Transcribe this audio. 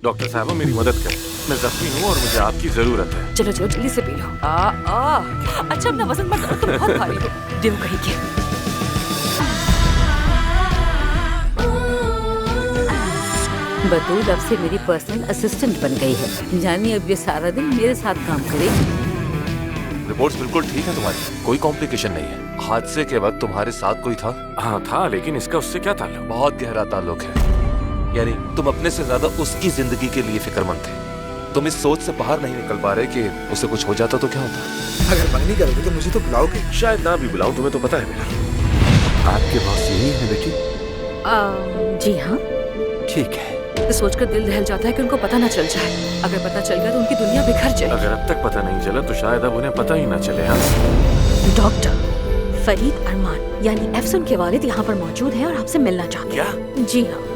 Doctor साहबा मेरी मदद करें, मैं जख्मी हूँ और मुझे आपकी जरूरत है। चलो चलो जल्दी से पी लो। अच्छा अपना वजन मत करो, तुम बहुत भारी हो। देव कहीं के। बतूल अब से मेरी पर्सनल असिस्टेंट बन गई है, यानी अब ये सारा दिन मेरे साथ काम करेगी। रिपोर्ट्स बिल्कुल ठीक है तुम्हारी, कोई कॉम्प्लिकेशन नहीं है। हादसे के वक्त तुम्हारे साथ कोई था? हाँ था, लेकिन इसका उससे क्या ताल्लुक? बहुत गहरा ताल्लुक है, यानी तुम अपने से ज्यादा उसकी जिंदगी के लिए फिक्रमंद थे। तुम इस सोच से बाहर नहीं निकल पा रहे कि उसे कुछ हो जाता तो क्या होता। अगर मंगनी करोगे तो मुझे तो बुलाओगे। शायद ना भी बुलाऊं, तुम्हें तो पता है बेटा। आपके बॉस यही है बेटी? जी हाँ। ठीक है। तो सोचकर दिल दहल जाता है कि उनको पता ना चल जाए। अगर पता चल गया तो उनकी दुनिया बिखर जाए। अगर अब तक पता नहीं चला तो शायद अब उन्हें पता ही ना चले। हाँ डॉक्टर फरीद अरमान यानी एफसन के वालिद यहाँ पर मौजूद हैं और आपसे मिलना चाहते हैं। क्या? जी हाँ।